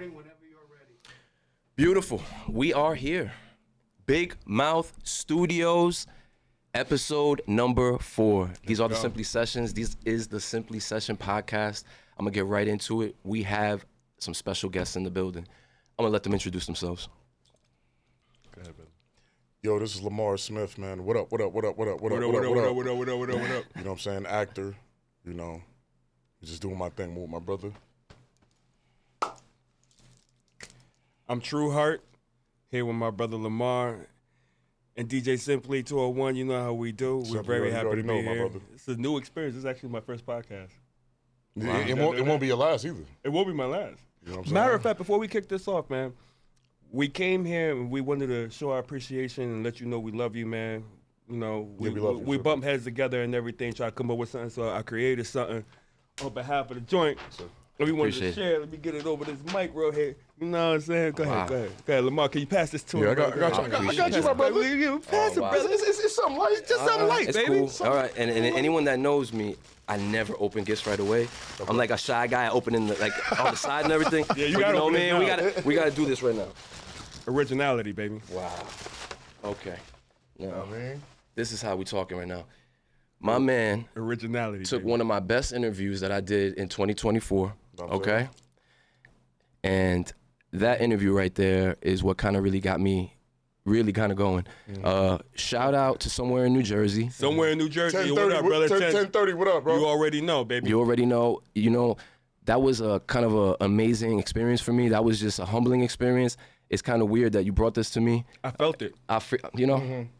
recording whenever you're ready. Beautiful. We are here. Big Mouth Studios, episode number 4. These are the Simply Sessions. This is the Simply Session podcast. I'm going to get right into it. We have some special guests in the building. I'm going to let them introduce themselves. Go ahead, man. Yo, this is Lamar Smith, man. What up? What up? You know what I'm saying? Actor, you know. Just doing my thing with my brother. I'm Trueheart, here with my brother Lamar and DJ Simply 201. You know how we do. We're very happy to be here. It's a new experience. This is actually my first podcast. Wow. It won't be your last either. It won't be my last. You know what I'm saying? Matter of fact, before we kick this off, man, we came here and we wanted to show our appreciation and let you know we love you, man. You know, we bump heads together and everything, try to come up with something. So I created something on behalf of the joint. And we wanted to share. Let me get it over this mic real here. You know what I'm saying? Go ahead. Lamar, can you pass this to him? I got you, my brother. Pass it, brother. It's something light. Just something light, it's baby. Cool. All right, and anyone that knows me, I never open gifts right away. Okay. I'm like a shy guy opening on the side and everything. Yeah, you gotta open it now. We gotta do this right now. Originality, baby. Wow. Okay. Now, I mean, this is how we talking right now. My man originality took baby. One of my best interviews that I did in 2024. Okay. And that interview right there is what kind of really got me really kind of going. Shout out to somewhere in New Jersey. Somewhere in New Jersey. What up, brother? 10:30. What up, bro? You already know, baby. You already know. You know, that was a kind of an amazing experience for me. That was just a humbling experience. It's kind of weird that you brought this to me. I felt it. I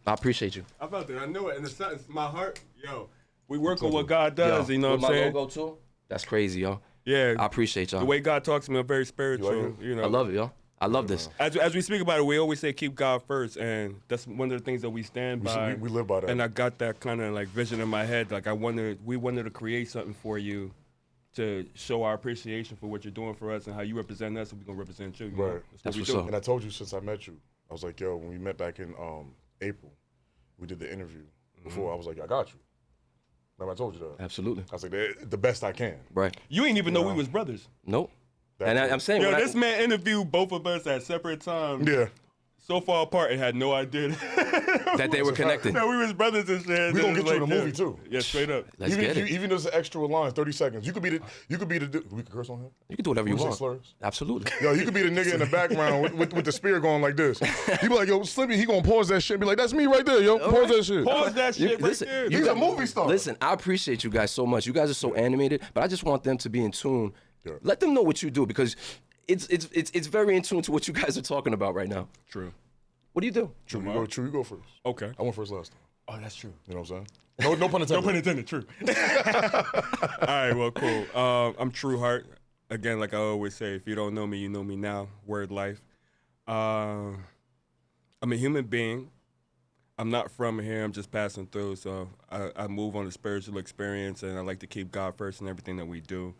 appreciate you. I felt it. I knew it. And it's my heart, yo, we work on what God does, you know what I'm saying? My logo too? That's crazy, yo. Yeah. I appreciate y'all. The way God talks to me, I'm very spiritual, you know. I love it, yo. I love this. As we speak about it, we always say keep God first, and that's one of the things that we stand by. We live by that. And I got that kind of like vision in my head. Like we wanted to create something for you to show our appreciation for what you're doing for us and how you represent us, and we're going to represent you. Right. That's what we do. And I told you since I met you, I was like, yo, when we met back in April, we did the interview. Before, I was like, I got you. Remember I told you that? Absolutely. I was like, the best I can. Right. You ain't even know we was brothers. Nope. And I'm saying, yo, this man interviewed both of us at separate times. Yeah. So far apart, and had no idea that they were connected. No, we was brothers and shit. We gonna get you in the movie too. Yeah, straight up. Let's get it. Even there's an extra line, 30 seconds. You could be the. We could curse on him. You can do whatever you want. Slurs? Absolutely. Yo, you could be the nigga in the background with the spear going like this. He be like, yo, Slippy, he gonna pause that shit and be like, that's me right there, yo. Pause that shit. Pause that shit right there. He's a movie star. Listen, I appreciate you guys so much. You guys are so animated, but I just want them to be in tune. Yeah. Let them know what you do because it's very in tune to what you guys are talking about right now. True. What do you do? True, you go first. Okay. I went first last time. Oh, that's true. You know what I'm saying? No pun intended. No pun intended, true. All right, well, cool. I'm Trueheart. Again, like I always say, if you don't know me, you know me now. Word life. I'm a human being. I'm not from here. I'm just passing through. So I move on a spiritual experience, and I like to keep God first in everything that we do.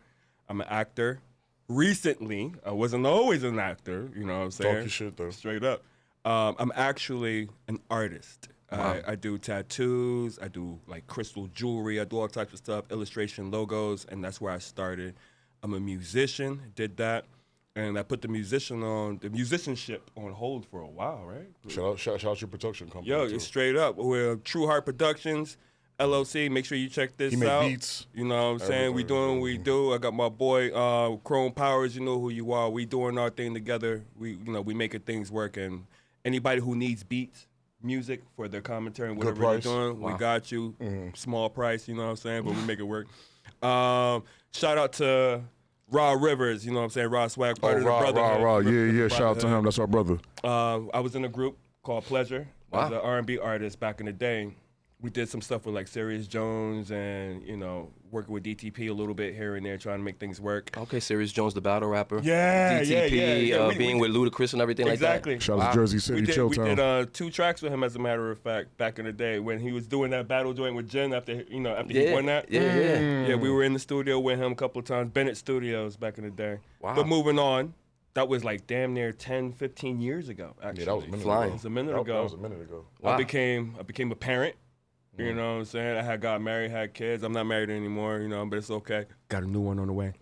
I'm an actor. Recently, I wasn't always an actor. You know what I'm saying? Talk your shit, though. Straight up. I'm actually an artist. Wow. I do tattoos, I do like crystal jewelry, I do all types of stuff, illustration logos, and that's where I started. I'm a musician, did that, and I put the musicianship on hold for a while, right? Shout out your production company. Yo, too. straight up. We're Trueheart Productions, LLC. Make sure you check this out. He made beats. You know what I'm saying? We doing what we do. I got my boy Chrome Powers, you know who you are. We doing our thing together. We making things work, and anybody who needs beats, music for their commentary and whatever they're doing, we got you. Small price, you know what I'm saying, but we make it work. Shout out to Raw Rivers, you know what I'm saying, Raw Swag, part of the Brotherhood. Raw. Yeah, shout out to him. That's our brother. I was in a group called Pleasure. I was an R&B artist back in the day. We did some stuff with like Sirius Jones and, working with DTP a little bit here and there, trying to make things work. Okay, Sirius Jones, the battle rapper. Yeah, DTP, being with Ludacris and everything like that. Exactly. Shout out to Jersey City, Chill Town. We did 2 tracks with him, as a matter of fact, back in the day when he was doing that battle joint with Jen after he won that. Yeah, we were in the studio with him a couple of times, Bennett Studios back in the day. Wow. But moving on, that was like damn near 10, 15 years ago, actually. Yeah, that was a minute Flying. ago. It was a minute ago. That was a minute ago. Wow. I became a parent. You know what I'm saying? I had got married, had kids. I'm not married anymore, you know, but it's okay. Got a new one on the way.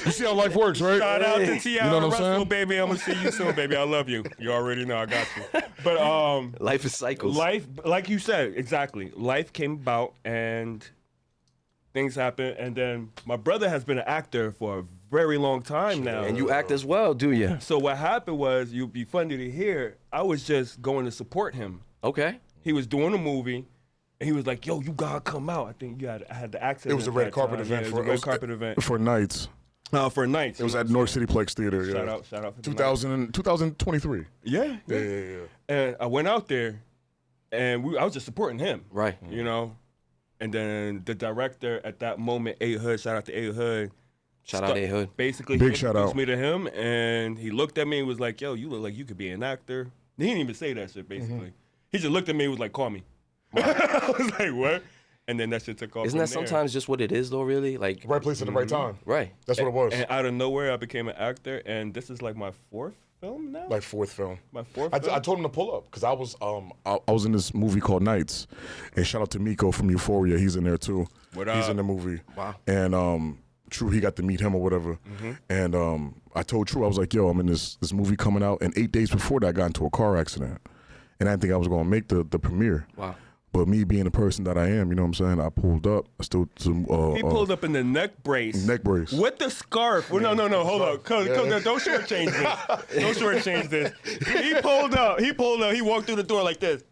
You see how life works, right? Shout out to T.I. You know what I'm Russell, saying? baby. I'm going to see you soon, baby. I love you. You already know I got you. But Life is cycles. life, like you said, exactly. Life came about and things happened. And then my brother has been an actor for a very long time now. And you act as well, do you? So what happened was, you'd be funny to hear, I was just going to support him. Okay. He was doing a movie, and he was like, "Yo, you gotta come out." I think I had the accent. It was a red carpet event for red carpet event for Nights. for Nights. It was at North City Plex Theater. Shout Yeah. out for 2023. Yeah. Yeah. And I went out there, and I was just supporting him. Right. You know, and then the director at that moment, A Hood, shout out to A Hood. Shout out A Hood. Basically, Big he shout introduced out. me to him, and he looked at me and was like, "Yo, you look like you could be an actor." He didn't even say that shit. Basically, he just looked at me and was like, "Call me." I was like, "What?" And then that shit took off. Isn't that sometimes just what it is, though, really? Like, Right place at the right time. right. That's what it was. And out of nowhere, I became an actor, and this is like my fourth film now. Like fourth film. My fourth. I film? told him to pull up because I was in this movie called Nights, and shout out to Miko from Euphoria. He's in there too. What He's up? in the movie. Wow. And True, he got to meet him or whatever. And I told True, I was like, yo, I'm in this movie coming out, and 8 days before that, I got into a car accident, and I didn't think I was gonna make the premiere. Wow. But me being the person that I am, you know what I'm saying? I pulled up. I still some He pulled up in the neck brace. neck brace. With the scarf. Well, no, hold up. Don't shortchange this. Don't shortchange this. He pulled up. He walked through the door like this.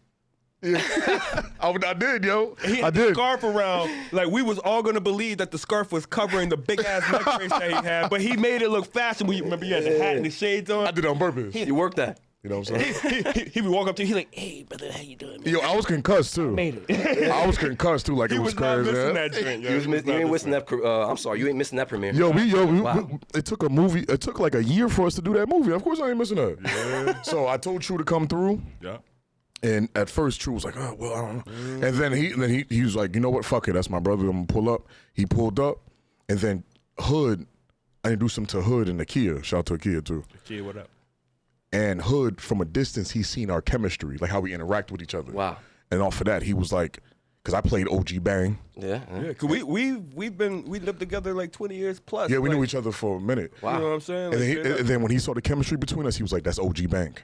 I did, yo. He had I the did. scarf around. Like, we was all going to believe that the scarf was covering the big-ass neck brace that he had, but he made it look fashionable. You remember he had the hat and the shades on? I did it on purpose. You worked that. You know what I'm saying? He would walk up to you, he's like, "Hey, brother, how you doing, man?" Yo, I was concussed too. Made it. I was concussed too, like He it was was not crazy. missing Yeah. that drink. You ain't missing that. I'm sorry, you ain't missing that premiere. Yo, Wow. it took a movie. It took like a year for us to do that movie. Of course, I ain't missing that. Yeah. So I told True to come through, Yeah. and at first True was like, "Oh, well, I don't know." And then he was like, "You know what? Fuck it. That's my brother. I'm gonna pull up." He pulled up, and then Hood, I introduced him to Hood and Nakia. Shout out to Nakia too. Kid, what up? And Hood, from a distance, he's seen our chemistry, like how we interact with each other. Wow. And off of that, he was like, because I played OG Bang. Yeah. Yeah, cause we lived together like 20 years plus. Yeah, we like, knew each other for a minute. Wow. You know what I'm saying? And then, Like, and then when he saw the chemistry between us, he was like, "That's OG Bank."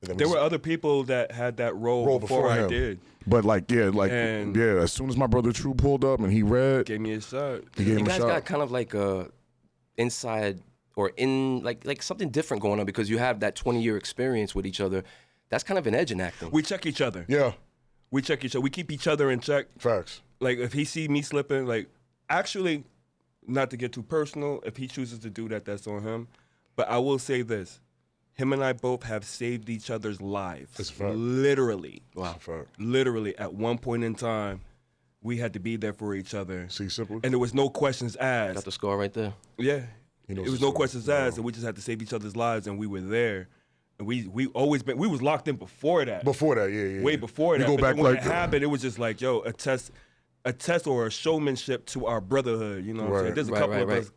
And then there we- were other people that had that role before I him. did. But And- as soon as my brother True pulled up and he read, Gave me a shot. he gave You him a guys shot. got kind of like a inside or in like something different going on because you have that 20-year experience with each other. That's kind of an edge in acting. We check each other. Yeah, We check each other. We keep each other in check. facts. Like, if he see me slipping, like, actually, not to get too personal, if he chooses to do that, that's on him. But I will say this. Him and I both have saved each other's lives. That's a fact. Literally. Wow, fact. Literally, at one point in time, we had to be there for each other. See, simple. And there was no questions asked. Got the scar right there. Yeah. He knows It was the no song. questions asked, and we just had to save each other's lives, and we were there. And we was locked in before that. Before that, yeah. Way before We that. go But back then when like it happened, it was just like, yo, a test or a showmanship to our brotherhood. You know what I'm saying? Right. There's a Right, couple right, of right. us.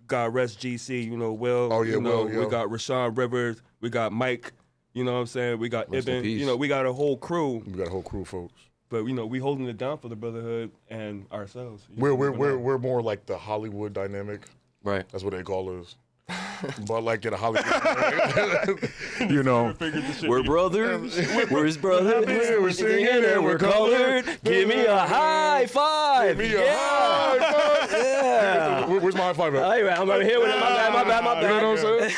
God rest GC, you know, Will. Oh, yeah, you know, Will, yeah. We got Rashawn Rivers. We got Mike. You know what I'm saying? We got Rest in Ibn. peace. You know, we got a whole crew. We got a whole crew, folks. But, you know, we holding it down for the brotherhood and ourselves. You know, We're more like the Hollywood dynamic. Right. That's what they call us. But like in a Hollywood, you know. We're brothers. We're his brothers. We're singing and we're colored. Give me a high five. Give me a high five. Yeah. Where's my high five at? All right, I'm right here with it. My bad. You know what I'm saying?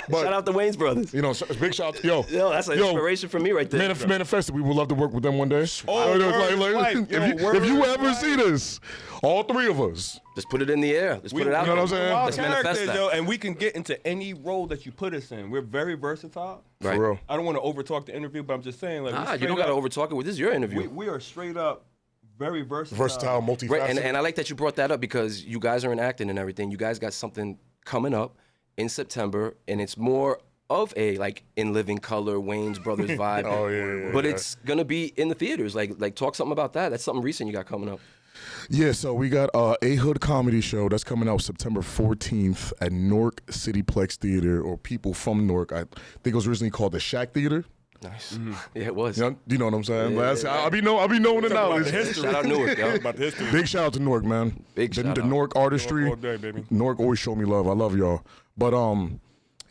But, Shout out to Wayne's brothers. you know, big shout out. Yo, Yo, that's an inspiration for me right there. Manifested. We would love to work with them one day. Oh, word life. Yo, if you word ever life. see this, all three of us. Just put it in the air. Let's put it out. you know there. what I'm saying? Wild Let's manifest characters, that. yo, and we can get into any role that you put us in. We're very versatile. Right. For real. I don't want to overtalk the interview, but I'm just saying, like, You don't got to overtalk it. This is your interview. we are straight up very versatile. Versatile, multifaceted. Right, and I like that you brought that up because you guys are in acting and everything. You guys got something coming up in September, and it's more of a like In Living Color, Wayne's Brothers vibe. Oh, yeah. But it's gonna be in the theaters. Like talk something about that. That's something recent you got coming up. Yeah, so we got a Hood comedy show that's coming out September 14th at Newark City Plex Theater, or people from Newark. I think it was originally called the Shack Theater. Nice. Yeah, it was. You know what I'm saying? I'll be knowing the knowledge. Shout out Newark, yo. About the history. Big shout out to Newark, man. Big shout the out. Newark artistry. All day, baby. Newark always show me love. I love y'all. But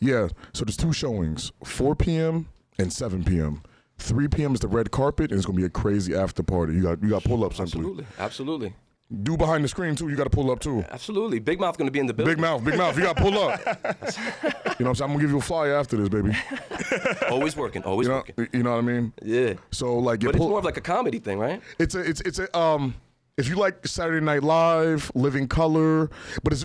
yeah. So there's 2 showings: 4 p.m. and 7 p.m. 3 p.m. is the red carpet, and it's gonna be a crazy after party. You got pull up simply. Absolutely. Do behind the screen too. You got to pull up too. Absolutely. Big Mouth gonna be in the building. Big mouth. You got to pull up. You know what I'm saying? I'm gonna give you a flyer after this, baby. Always working. Always working. You know what I mean? Yeah. So like, But it's more of like a comedy thing, right? It's a if you like Saturday Night Live, Living Color, but it's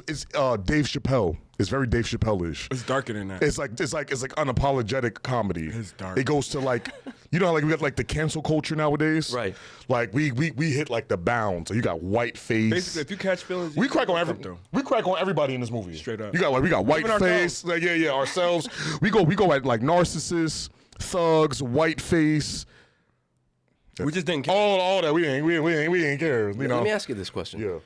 Dave Chappelle. It's very Dave Chappelle-ish. It's darker than that. It's like unapologetic comedy. It's dark. It goes to like, you know how like we got like the cancel culture nowadays. Right. Like we hit like the bound. So you got white face. Basically, if you catch feelings, We crack on everybody in this movie. Straight up. We got white Even face. Like, yeah, ourselves. we go at like narcissists, thugs, white face. We just didn't care. All that we ain't care. You know. Let me ask you this question. Yeah.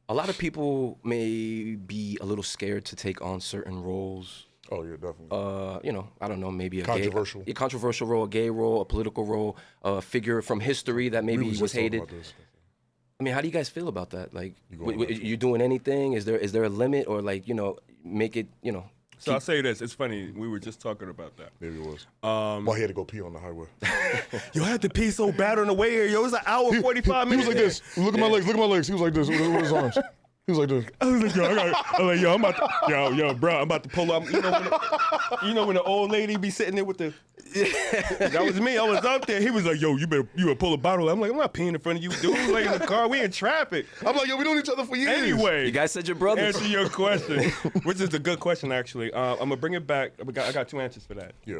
A lot of people may be a little scared to take on certain roles. Oh yeah, definitely. You know, I don't know, maybe a Controversial role, a gay role, a political role, a figure from history that maybe was hated. I mean, how do you guys feel about that? Like, you doing anything? Is there a limit, or like, you know, make it, you know? So I'll say this. It's funny. We were just talking about that. Maybe it was. Well, he had to go pee on the highway. Yo, I had to pee so bad on the way here. Yo, it was an hour 45 minutes. He was like this. Look at my legs. Look at my legs. He was like this with his arms. He was like this. I was like, I'm about to, bro, I'm about to pull up. You know when the old lady be sitting there with the, that was me. I was out there. He was like, yo, you better pull a bottle. I'm like, I'm not peeing in front of you, dude. Like in the car, we in traffic. I'm like, yo, we known each other for years. Anyway, You guys said your brothers. answer your question, which is a good question actually. I'm gonna bring it back. I got 2 answers for that. Yeah.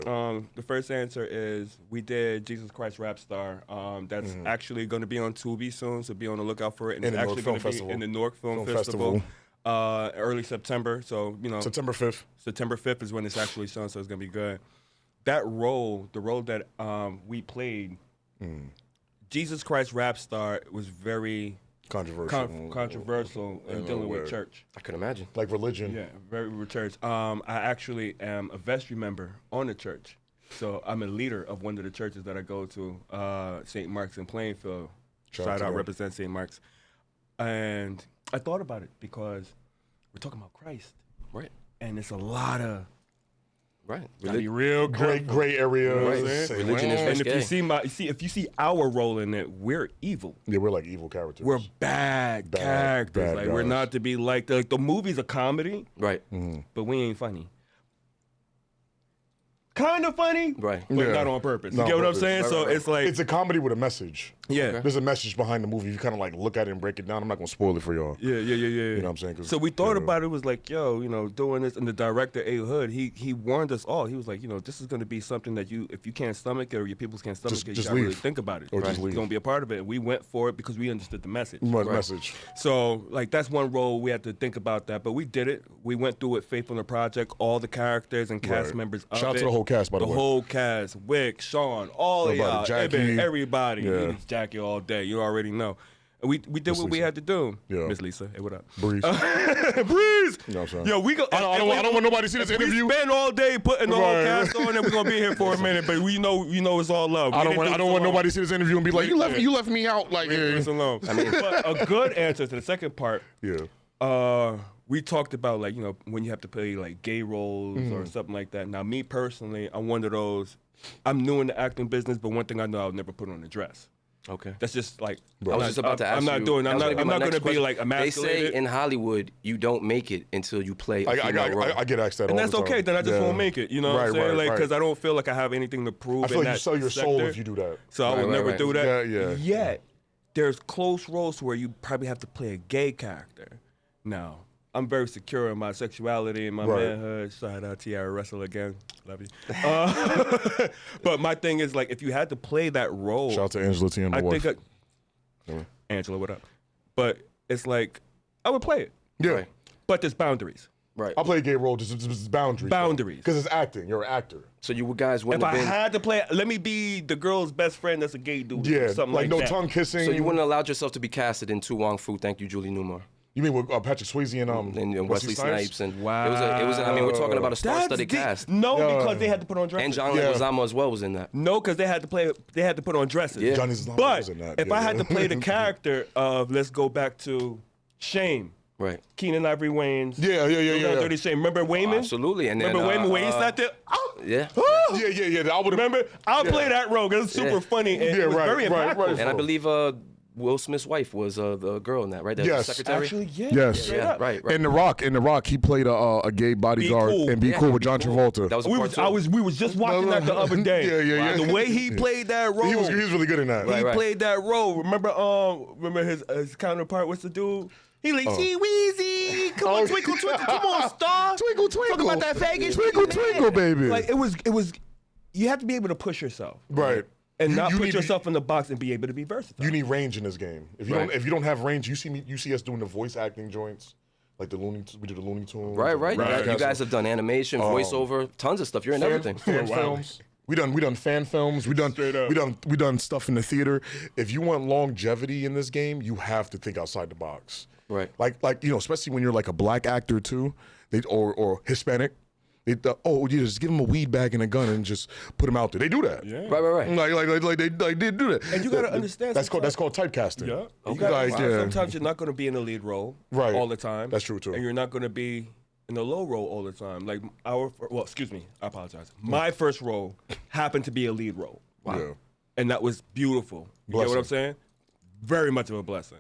The first answer is we did Jesus Christ Rap Star. That's actually going to be on Tubi soon, so be on the lookout for it. And In it's the actually Newark going Film to be in the Festival. Newark Film Festival. Early September. So you know, September 5th. September 5th is when it's actually shown, so it's gonna be good. That role, the role that we played, Jesus Christ Rap Star, was very controversial in dealing with church. I can imagine. Like religion. Yeah, very with church. I actually am a vestry member on the church, so I'm a leader of one of the churches that I go to, St. Mark's in Plainfield. Shout out, represent St. Mark's. And I thought about it because we're talking about Christ, Right. and it's a lot of Right. gotta be real Gray area. Right. Say, Religion is well, risky. and if you see our role in it, we're evil. Yeah, we're like evil characters. We're bad characters. bad Like we're guys. not to be like the movie's a comedy, Right. but we ain't funny. Kind of funny, Right. but Yeah. not on purpose. You Not get on what I'm purpose. saying? Right, So right. it's like, It's a comedy with a message. yeah. There's a message behind the movie. You kind of like look at it and break it down. I'm not gonna spoil it for y'all. Yeah. You know what I'm saying? 'Cause, So we thought yeah. about it, was like, yo, you know, doing this, and the director, A. Hood, he warned us all. He was like, you know, this is going to be something that if you can't stomach it or your peoples can't stomach it, you just got to really leave. think about it. Or just It's leave. going to be a part of it. And we went for it because we understood the message. Message. So, like, that's one role we had to think about that. But we did it. We went through it faithful on the project, all the characters and cast Right. members of Shout out it. to the whole cast, by the way. The whole cast. Wick, Sean, all of Everybody, y'all. Jackie. Eben, everybody. Yeah. It's Jackie all day. You already know. And we did what we Lisa. had to do. Yeah. Miss Lisa, hey, what up? Breeze. Breeze. You know what I'm saying? Yo, we go. I don't want nobody to see this interview. We spend all day putting the whole Right. cast on, and we're gonna be here for a minute. But we know it's all love. I don't want nobody to see this interview and be like, you left me out. Like, Leave us alone. I mean, but a good answer to the second part. yeah. We talked about, like, you know, when you have to play like gay roles or something like that. Now, me personally, I'm one of those. I'm new in the acting business, but one thing I know, I'll never put on a dress. Okay. That's just like I was just about to ask I'm not you. doing. that I'm was not. gonna I'm my not next going to be question. like They emasculated. say in Hollywood you don't make it until you play a female role. I get asked that all and the that's time. okay. Then I just Yeah. won't make it. You know what I'm Right, saying? Like, right. because I don't feel like I have anything to prove. I feel in like you that sell your soul sector. if you do that. So I Right, would right, never right. do that. Yeah. Yet there's close roles where you probably have to play a gay character. Now, I'm very secure in my sexuality and my Right. manhood. Shout out Tiara Russell again. Love you. But my thing is, like, if you had to play that role, Shout out to Angela T and my I wife. think Angela, what up? But it's like, I would play it. Yeah. Right. But there's boundaries. Right. I'll play a gay role, just boundaries. Boundaries. Because it's acting. You're an actor. So you guys If wouldn't I have been. had to play, let me be the girl's best friend that's a gay dude. Yeah. or something like no that. tongue kissing. So you wouldn't have allowed yourself to be casted in Tu Wong Fu. Thank you, Julie Newmar. You mean with Patrick Swayze and Wesley Snipes and Wow. it was. I mean, we're talking about a star-studded cast. No, because they had to put on dresses. And John Leguizamo as well was in that. No, because they had to put on dresses. Yeah. Johnny Leguizamo But was in that. if I had to play the character of, let's go back to Shame. Right. Keenan Ivory Wayans. Yeah. Dirty Shame. Remember Wayman? Absolutely. And then Remember Wayman when he's not there? Oh. Yeah. Yeah. I would Remember? I'll play that role because it's super funny and it was very impactful. And I believe Will Smith's wife was the girl in that, right? The Yes. secretary. Actually, yeah. Yes. Straight Yeah, up. right. In The Rock, he played a gay bodyguard Cool. and Be Yeah, Cool with Be John Cool. Travolta. That was a We part was, two. we was just watching that the other day. Yeah. The way he played that role. he was really good in that. Right, right. Played that role. Remember his counterpart? What's the dude? He like, gee Weezy, come on, twinkle, twinkle, come on, star. Twinkle, Talk twinkle. about that faggot. Twinkle, twinkle, baby. Like it was. You have to be able to push yourself, Right. and You- not you put need- yourself in the box and be able to be versatile. You need range in this game. If you Right. don't have range, you see us doing the voice acting joints, like we do the Looney Tunes. Right. and You guys have done animation, voiceover, tons of stuff. You're in everything. Fan films. We done fan films. We done stuff in the theater. If you want longevity in this game, you have to think outside the box. Right. Like especially when you're like a black actor too, or Hispanic. You just give them a weed bag and a gun and just put them out there. They do that. Yeah. Right. Like they did do that. And you gotta understand That's called typecasting. Yeah. Okay. You gotta Like, understand yeah. sometimes you're not going to be in a lead role Right. all the time. That's true, too. And you're not going to be in a low role all the time. Like excuse me, I apologize. My first role happened to be a lead role. Wow. Yeah. And that was beautiful. You get what I'm saying? Very much of a blessing.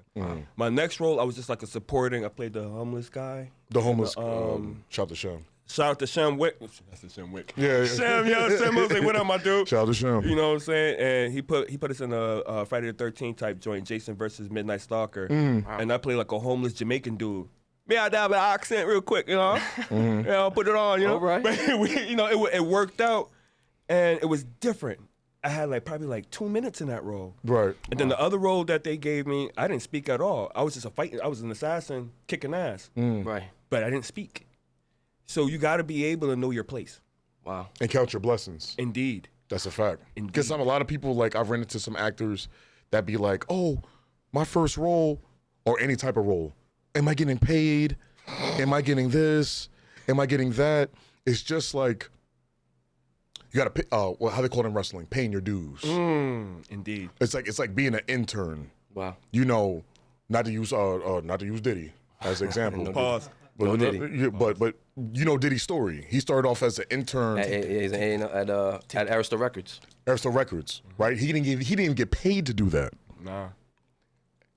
My next role, I was just like a supporting. I played the homeless guy. The homeless. Shout to Shem. Shout out to Shem Wick. That's the Shem Wick. Yeah. Shem was like, what up, my dude? Shout out to Shem. You know what I'm saying? And he put us in a Friday the 13th type joint, Jason versus Midnight Stalker. And I played like a homeless Jamaican dude. Yeah, I have an accent real quick, you know? You know, put it on, you know? All right. But it worked out, and it was different. I had probably 2 minutes in that role. Right. And then the other role that they gave me, I didn't speak at all. I was just I was an assassin kicking ass. Right. But I didn't speak. So you got to be able to know your place. Wow. And count your blessings. Indeed. That's a fact. Indeed. Because a lot of people, I've run into some actors that be like, oh, my first role, or any type of role, am I getting paid? Am I getting this? Am I getting that? It's just like, you got to pay, how they call it in wrestling, paying your dues. Indeed. It's like being an intern. Wow. You know, not to use Diddy as an example. Pause. No Diddy. But you know Diddy's story. He started off as an intern At Arista Records. Airstone Records, right? He didn't even get paid to do that. Nah.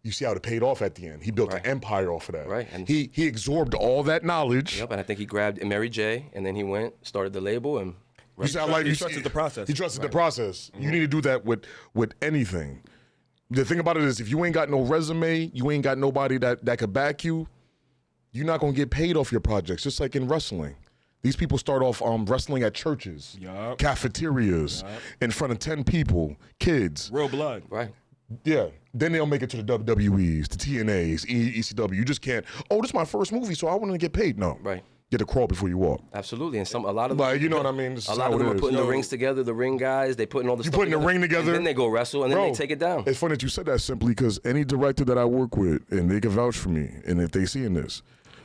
You see how it paid off at the end. He built Right. an empire off of that. Right, and- he absorbed all that knowledge. Yep. And I think he grabbed Mary J. and then he started the label and. You sound like He trusted the process. He trusted the process. You need to do that with anything. The thing about it is, if you ain't got no resume, you ain't got nobody that could back you, you're not gonna get paid off your projects. Just like in wrestling, these people start off wrestling at churches, Yup. cafeterias, in front of 10 people, kids. Real blood. Right. Yeah. Then they'll make it to the WWEs, the TNAs, ECW. You just can't. Oh, this is my first movie, so I want to get paid. No. Right. You have to crawl before you walk. Absolutely. And a lot of Like, you know what I mean? This A is lot how of them it are is. putting the Yo, rings together, the ring guys, they putting all the You stuff putting the ring together? and then they go wrestle, and then Bro, they take it down. It's funny that you said that simply because any director that I work with, and they can vouch for me, and if they seeing this,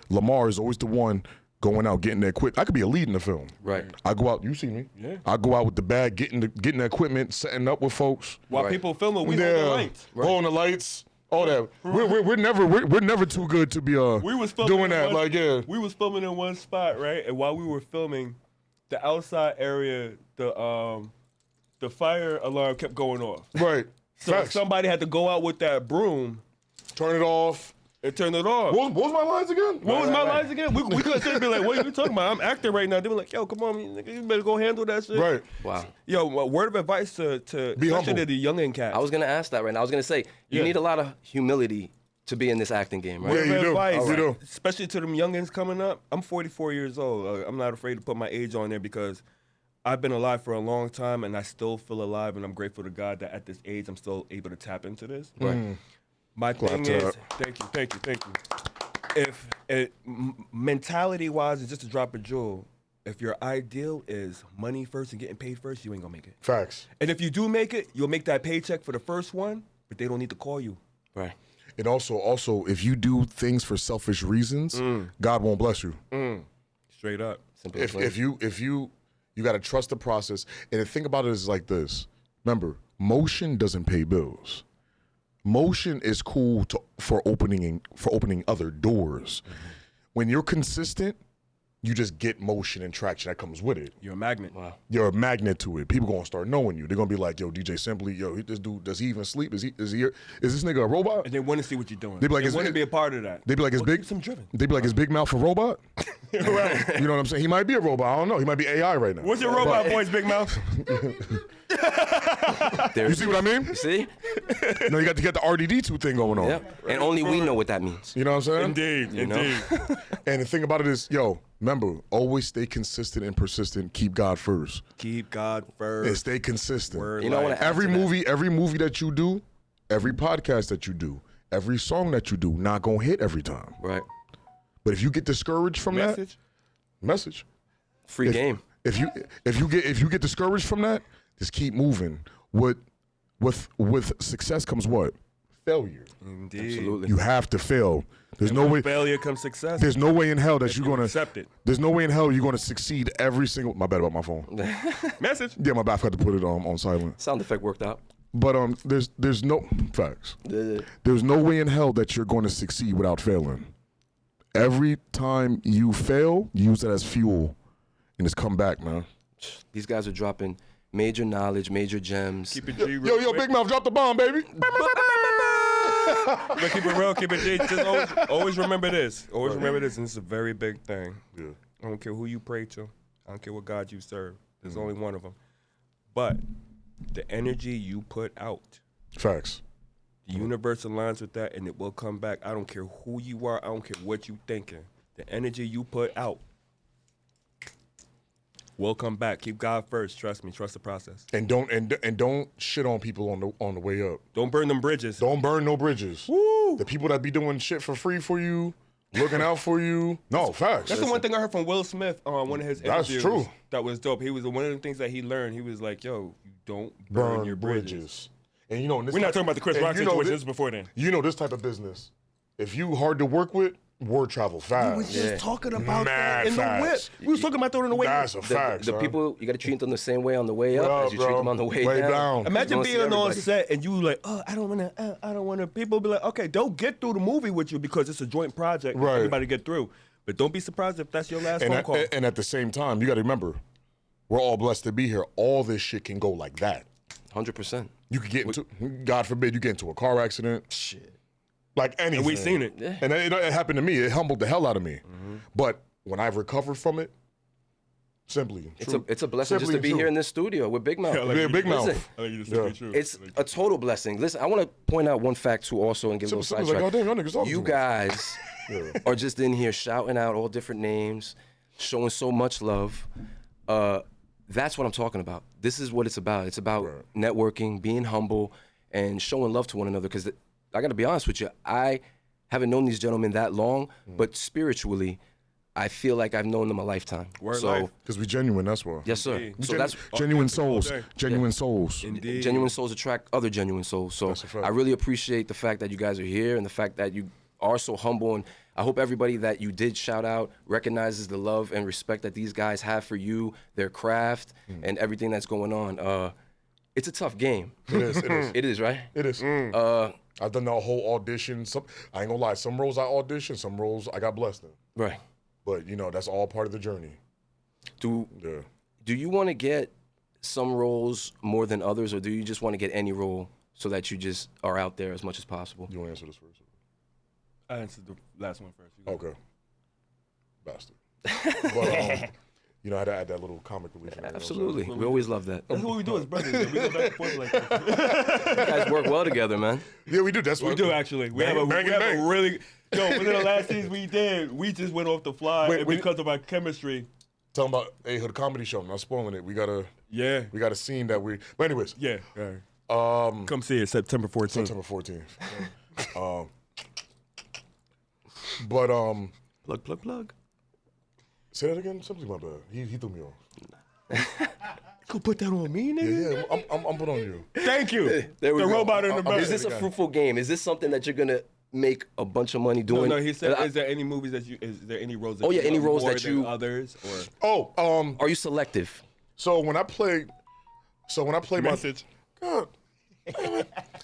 Lamar is always the one going out, getting the equipment. I could be a lead in the film. Right. I go out, you see me. Yeah. I go out with the bag, getting the equipment, setting up with folks. While Right. people filming, we hold the lights. Holding the lights, all that. We're never too good to be We was filming doing that. in Like, yeah. We was filming in one spot, right? And while we were filming, the outside area, the fire alarm kept going off. Right. So Facts. somebody had to go out with that broom Turn it off. and turn it off. What was my lines again? What was my lines again? We could have been like, what are you talking about? I'm acting right now. They were like, yo, come on, nigga, you better go handle that shit. Right. Wow. Yo, word of advice to Be especially humble. to the youngin' cats. I was gonna ask that right now. I was gonna say you Yeah. need a lot of humility to be in this acting game, right? Yeah, you do. advice, You do. especially to them youngins coming up. I'm 44 years old. I'm not afraid to put my age on there because I've been alive for a long time and I still feel alive, and I'm grateful to God that at this age I'm still able to tap into this. Right. My thing to is, that. thank you. If mentality-wise, it's just a drop of jewel. If your ideal is money first and getting paid first, you ain't gonna make it. Facts. And if you do make it, you'll make that paycheck for the first one, but they don't need to call you. Right. And also, if you do things for selfish reasons, God won't bless you. Straight up. If you got to trust the process. And the thing about it is like this. Remember, motion doesn't pay bills. Motion is cool for opening other doors. When you're consistent, you just get motion and traction that comes with it. You're a magnet. Wow. You're a magnet to it. People gonna start knowing you. They're gonna be like, yo, DJ Simply, yo, this dude, does he even sleep? Is this nigga a robot? And they want to see what you're doing. They be like, want to be a part of that. They be like, keeps them driven. They be like, is Big Mouth a robot? Right. You know what I'm saying? He might be a robot. I don't know. He might be AI right now. What's your robot voice, Big Mouth? You see what I mean? See? No, you got the RDD2 thing going on. Yeah. And only we know what that means. You know what I'm saying? Indeed. You know? Indeed. And the thing about it is, yo, remember, always stay consistent and persistent. Keep God first. Keep God first. And stay consistent. Word You know life. what? Every movie that you do, every podcast that you do, every song that you do, not gonna hit every time. Right. But if you get discouraged from message. Free game. If you get discouraged from that, just keep moving. With success comes what? Failure. Indeed. Absolutely. You have to fail. There's no way. Failure comes success. There's no way in hell that you're gonna accept it. There's no way in hell you're gonna succeed every single. My bad about my phone. Message. Yeah, my bad. I forgot to put it on silent. Sound effect worked out. But there's no facts. There's no way in hell that you're going to succeed without failing. Every time you fail, use that as fuel, and it's come back, man. These guys are dropping major knowledge, major gems. Keep it G. Yo, Big Mouth, drop the bomb, baby. But keep it real, keep it G. Just always remember this. Always remember this, and it's a very big thing. Yeah. I don't care who you pray to. I don't care what God you serve. There's only one of them. But the energy you put out, Facts. the universe aligns with that, and it will come back. I don't care who you are. I don't care what you thinking. The energy you put out will come back. Keep God first. Trust me. Trust the process. And don't shit on people on the way up. Don't burn them bridges. Don't burn no bridges. Woo! The people that be doing shit for free for you, looking out for you. No, facts. That's the one thing I heard from Will Smith on one of his That's interviews. true. That was dope. He was one of the things that he learned. He was like, "Yo, you don't burn your bridges." And you know, We're not talking about the Chris Rock situation. This was before then. You know this type of business. If you hard to work with, word travel fast. We was just talking about that Mad in the whip. fast. We was talking about that on the way. That's a fact. The son. people, you got to treat them the same way on the way up as you treat them on the way down. Imagine You don't see being on everybody. set and you like, oh, I don't want to. People be like, okay, they'll get through the movie with you because it's a joint project. Right. Everybody get through, but don't be surprised if that's your last phone call. And at the same time, you got to remember, we're all blessed to be here. All this shit can go like that. 100%. You could get into, God forbid, you get into a car accident. Shit. Like anything. And we seen it. Yeah. And it happened to me. It humbled the hell out of me. But when I've recovered from it, simply, It's a blessing just Simply to be true. here in this studio with Big Mouth. Yeah, like Yeah, you- Big Mouth. Listen, I think you just Yeah. said true. It's a total blessing. Listen, I want to point out one fact too also and give a little Simple's like, sidetrack. oh, damn, y'all niggas talking You too much. guys Yeah. are just in here shouting out all different names, showing so much love. That's what I'm talking about. This is what it's about. It's about networking, being humble, and showing love to one another. Because I got to be honest with you, I haven't known these gentlemen that long, but spiritually, I feel like I've known them a lifetime. Word so, life. Because we genuine, that's why. yes, sir. Indeed. So that's Genuine souls. day. Genuine souls. Indeed. genuine souls attract other genuine souls. So That's a fact. I really appreciate the fact that you guys are here and the fact that you are so humble. And I hope everybody that you did shout out recognizes the love and respect that these guys have for you, their craft, and everything that's going on. It's a tough game. It is. It is. It is, right? It is. I've done the whole audition. I ain't gonna lie. Some roles I auditioned. Some roles I got blessed in. Right. But that's all part of the journey. Do Yeah. you want to get some roles more than others, or do you just want to get any role so that you just are out there as much as possible? You want to answer this first? I answered the last one first. You go. Okay. Bastard. But I had to add that little comic relief. in there, you know what I'm saying? Absolutely. We always love that. That's what we do as brothers. We go back and forth like that. You guys work well together, man. Yeah, we do. That's what We do actually. We have a really within the last season we did, we just went off the fly Wait, and we- because of our chemistry. Talking about Hood comedy show. I'm not spoiling it. We got a scene that we. But anyways, Yeah. Come see it September 14th. September 14th. But Plug. say that again. Simply my bad. He threw me off. Go put that on me, nigga. Yeah, I'm put on you. Thank you. There we the go. robot in the back. Is this a fruitful game? Is this something that you're gonna make a bunch of money doing. No, he said, is there any movies that you? Is there any roles? That Oh, yeah, you any love roles more that than you- others or Are you selective? So when I play message? God.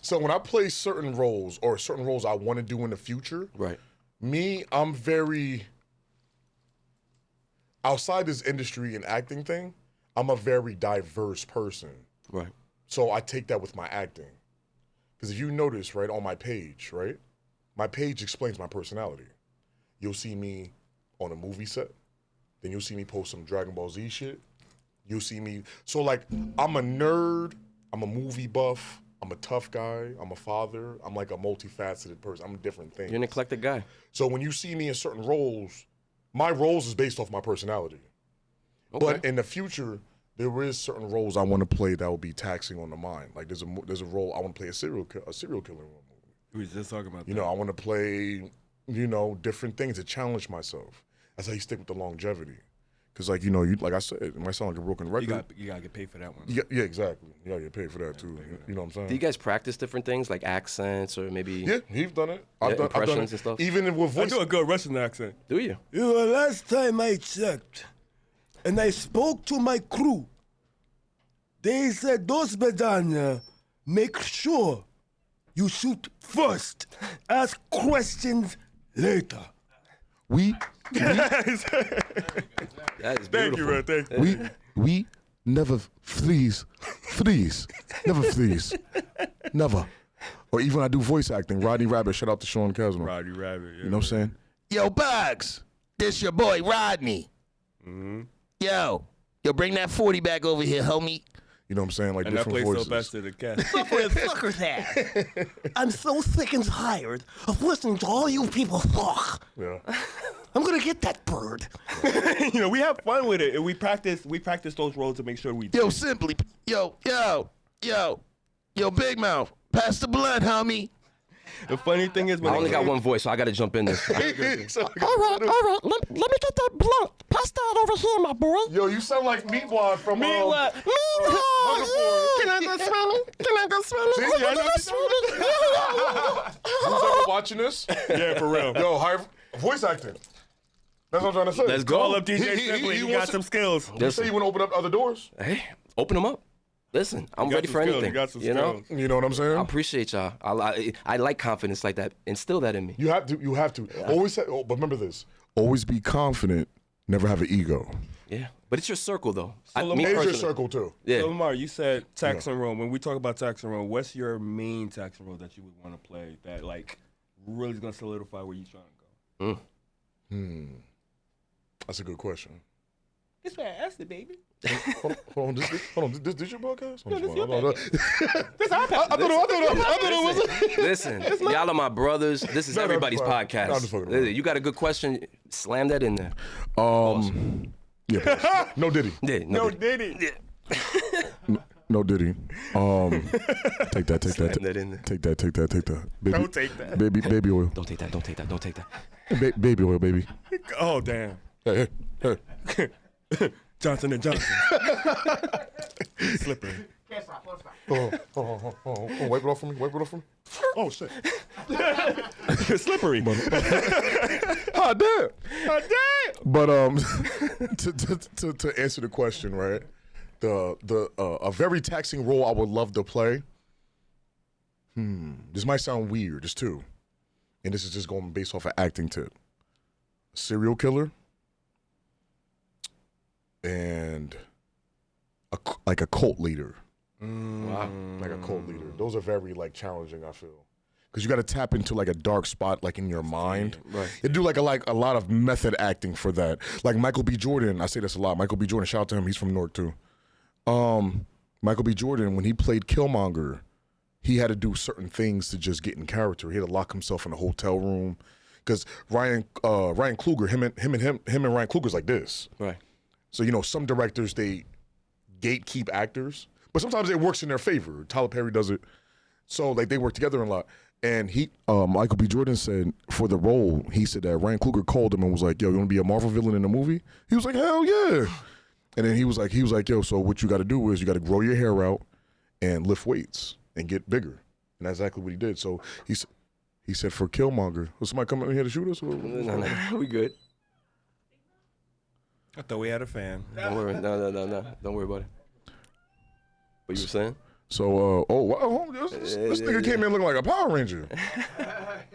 So when I play certain roles or certain roles I want to do in the future, Right. I'm very outside this industry and acting thing. I'm a very diverse person. Right. So I take that with my acting. Because if you notice, right, on my page, right, my page explains my personality. You'll see me on a movie set. Then you'll see me post some Dragon Ball Z shit. You'll see me. So, like, I'm a nerd. I'm a movie buff. I'm a tough guy. I'm a father. I'm like a multifaceted person. I'm different things. You're an eclectic guy. So when you see me in certain roles, my roles is based off my personality. Okay. But in the future, there is certain roles I want to play that will be taxing on the mind. Like there's a role I want to play a serial killer in one movie. We was just talking about You know, I want to play, different things to challenge myself. That's how you stick with the longevity. Because, like, like I said, it might sound like a broken record. You gotta get paid for that one. Yeah, exactly. You gotta get paid for that too. You know what I'm saying? Do you guys practice different things like accents or maybe? Yeah, he's done it. I've done impressions it. and stuff? Even with I voice. do a good Russian accent. Do you? Last time I checked, and I spoke to my crew, they said, "Dos Bedanya, make sure you shoot first, ask questions later." We That is beautiful. Thank you, man. Thank you. we never freeze, never freeze, never. Or even when I do voice acting, Rodney Rabbit. Shout out to Sean Casman. Roddy Rabbit. Yeah. You know what I'm saying? Yo, Bugs, this your boy Rodney. Yo, bring that 40 back over here, homie. You know what I'm saying? Like And that different plays voices. so best to the cast. Fuck with that. I'm so sick and tired of listening to all you people talk. Yeah. I'm gonna get that bird. We have fun with it, and we practice those roles to make sure we. Yo, simply, yo, Big Mouth, pass the blunt, homie. The funny thing is, I when only it got came- one voice, so I got to jump in this. All right. Let me get that blunt. Pass that over here, my boy. Yo, you sound like Meatwad from Meanwhile, can I go swimming? Can I go swimming? See, Can I go swimming? Who's ever watching this? Yeah, for real. Yo, voice acting. That's what I'm trying to say. Let's go. Call up DJ He Simply. He wants got to- some skills. You say you want to open up other doors? Hey, open them up. Listen, I'm got ready some for skills, anything. you got some You know, skills. You know what I'm saying? I appreciate y'all. I like confidence like that. Instill that in me. You have to. Always say, but remember this. Always be confident. Never have an ego. Yeah, but it's your circle though. So me Age your personally- circle too. Yeah. So Lamar, you said tax and roll. When we talk about tax and roll, what's your main tax and roll that you would want to play that like really is gonna solidify where you trying to go? That's a good question. That's why I asked it, baby. Hold on. This your podcast? this your I thought it was. Listen, y'all are my brothers. This is No, everybody's it's fine. podcast. No, I'm just fucking around. You got a good question? Slam that in there. Yeah. please. No Diddy. Yeah, No, did did he? No Diddy. Take that. Slam that in there. Take that. Baby, Don't take that. Baby oil. Don't take that. Don't take that. Don't take that. Baby oil, baby. Oh damn. Hey. Johnson and Johnson. Slippery. Hold on. Wipe it off for me. Oh shit. Slippery. Ah, damn. Oh, damn. But to answer the question, right? A very taxing role I would love to play. This might sound weird. It's two, and this is just going based off an acting tip. A serial killer and like a cult leader. Wow. Like a cult leader. Those are very like challenging, I feel. Because you got to tap into like a dark spot like in your mind. Right. You do like a lot of method acting for that. Like Michael B. Jordan, I say this a lot. Michael B. Jordan, shout out to him. He's from Newark too. Michael B. Jordan, when he played Killmonger, he had to do certain things to just get in character. He had to lock himself in a hotel room. Because Ryan Coogler, him and Ryan Coogler's like this. Right. So, some directors, they gatekeep actors, but sometimes it works in their favor. Tyler Perry does it. So, like, they work together a lot. And Michael B. Jordan said, for the role, he said that Ryan Coogler called him and was like, yo, you want to be a Marvel villain in the movie? He was like, hell yeah. And then he was like, yo, so what you got to do is you got to grow your hair out and lift weights and get bigger. And that's exactly what he did. So, He said for Killmonger. Was somebody coming in here to shoot us? No, we good. I thought we had a fan. Don't worry. No. Don't worry about it. What you were saying? So, wow, this nigga came in looking like a Power Ranger.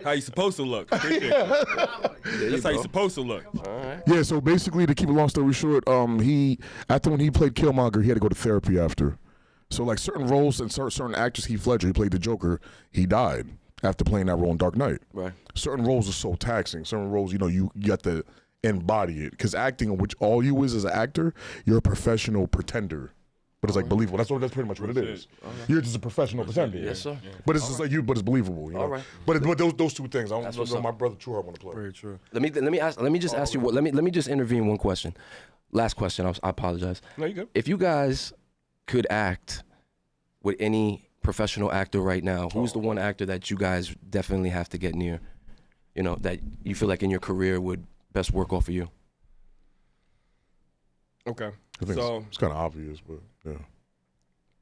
How you supposed to look? That's how you supposed to look. All right. Yeah, so basically, to keep a long story short, when he played Killmonger, he had to go to therapy after. So, like, certain roles and certain actors, Heath Ledger, he played the Joker, he died after playing that role in Dark Knight. Right. Certain roles are so taxing. Certain roles, you got to embody it. Because acting, which all you is as an actor, you're a professional pretender. But it's like believable. That's pretty much what it is. You're just a professional pretender. Yes, sir. But it's just like you. But it's believable. All right. But those two things. I what's don't know. up. My brother Trueheart want to play. Very true. Let me just ask you what. Let me just intervene one question. Last question. I apologize. No, you good. If you guys could act with any professional actor right now, who's the one actor that you guys definitely have to get near? You know, that you feel like in your career would best work off of you. Okay. I think So it's kind of obvious, but yeah.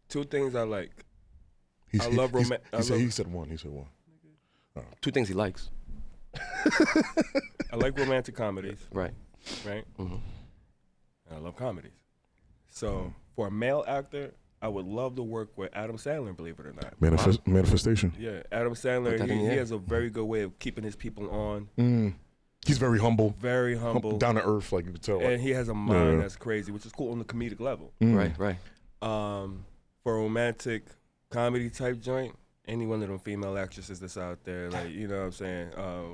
two things I like. He love roman- I love- He said one. Two things he likes. I like romantic comedies, Right. right? Mhm. And I love comedies. So for a male actor, I would love to work with Adam Sandler, believe it or not. Manifestation. Yeah, Adam Sandler, Put that in he there. has a very good way of keeping his people on. He's very humble, Very humble. down to earth, like you can tell. And he has a mind that's crazy, which is cool on the comedic level. Right. For a romantic comedy type joint, any one of them female actresses that's out there, like, you know what I'm saying?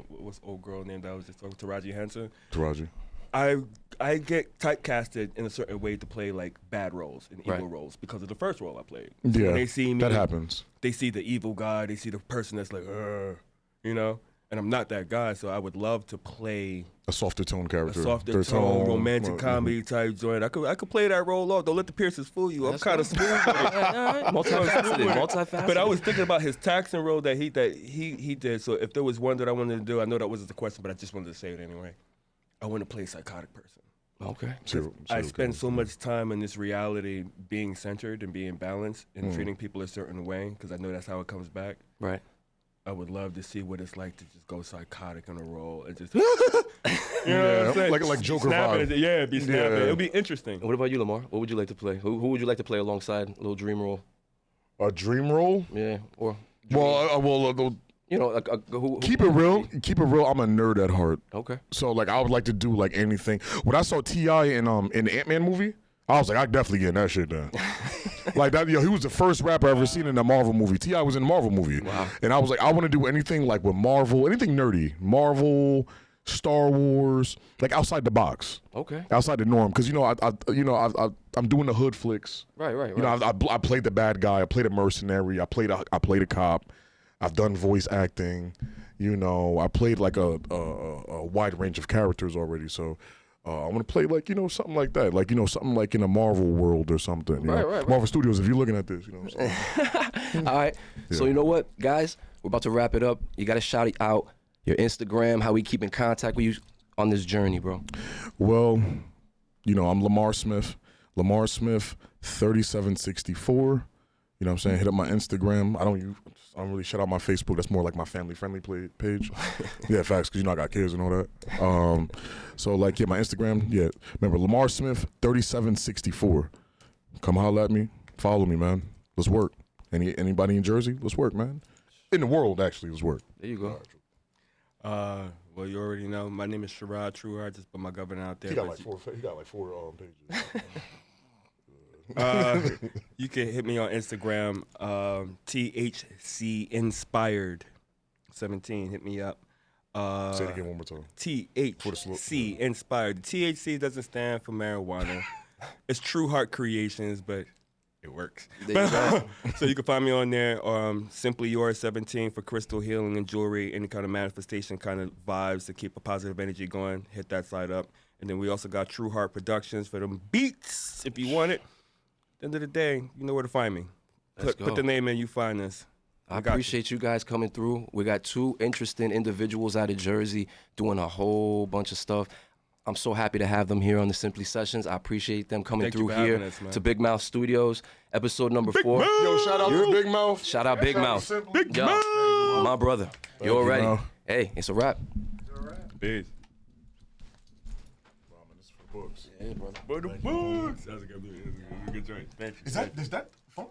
What's the old girl name that I was just talking to, Taraji Henson? Taraji. I get typecasted in a certain way to play like bad roles and evil roles because of the first role I played. So Yeah, when they see me, that happens. They see the evil guy, they see the person that's like, you know? And I'm not that guy, so I would love to play A softer tone character. a softer tone, romantic comedy type joint. I could play that role off. Don't let the Pierces fool you. I'm kind of smooth with it. Multifaceted. But I was thinking about his taxing role that he did. So if there was one that I wanted to do, I know that wasn't the question, but I just wanted to say it anyway. I want to play a psychotic person. Okay. I spend so much time in this reality being centered and being balanced and treating people a certain way because I know that's how it comes back. Right. I would love to see what it's like to just go psychotic on a roll and just, you know what I'm saying? like Joker Snapping vibe. it, yeah, be snapping. Yeah. It'll be interesting. And what about you, Lamar? What would you like to play? Who would you like to play alongside? A little dream role? A dream role? Yeah. Or Well, you know, who keep it real. Keep it real. I'm a nerd at heart. Okay. So like, I would like to do like anything. When I saw T.I. in the Ant-Man movie, I was like, I definitely get that shit done. Like that, he was the first rapper I ever seen in a Marvel movie. T.I. was in a Marvel movie. Wow. And I was like, I want to do anything like with Marvel, anything nerdy. Marvel, Star Wars, like outside the box. Okay. Outside the norm. Because, I'm doing the hood flicks. Right. You know, I played the bad guy. I played a mercenary. I played a cop. I've done voice acting. You know, I played like a wide range of characters already. So I want to play like, something like that. Like, something like in a Marvel world or something. You know? Right. Marvel Studios, if you're looking at this, what I'm saying? All right. So you know what, guys? We're about to wrap it up. You got to shout it out, your Instagram, how we keep in contact with you on this journey, bro. Well, I'm Lamar Smith. Lamar Smith, 3764. You know what I'm saying? Hit up my Instagram. I don't really shout out my Facebook. That's more like my family-friendly page. Yeah, facts, because I got kids and all that. So, my Instagram, yeah. Remember, Lamar Smith, 3764. Come holler at me. Follow me, man. Let's work. Anybody in Jersey? Let's work, man. In the world, actually, let's work. There you go. Well, you already know. My name is Sherrod Trueheart. Just put my governor out there. He got like four pages. You can hit me on Instagram, THC Inspired 17. Hit me up. Say it again one more time. THC Inspired. The THC doesn't stand for marijuana. It's Trueheart Creations, but it works. There you go. So you can find me on there. Simply Yours 17 for crystal healing and jewelry, any kind of manifestation kind of vibes to keep a positive energy going. Hit that side up. And then we also got Trueheart Productions for them beats if you want it. End of the day, you know where to find me. Put the name in, you find us. I appreciate you guys coming through. We got two interesting individuals out of Jersey doing a whole bunch of stuff. I'm so happy to have them here on the Simply Sessions. I appreciate them coming through here to Big Mouth Studios, episode number 4. Yo, shout out to Big Mouth. Shout out Big Mouth. Big Yo. Mouth. My brother. You you, already. bro. Hey, it's a wrap. Biz. Books. Yeah, brother. For the books. That was a good joint. Thank you. Is that funk?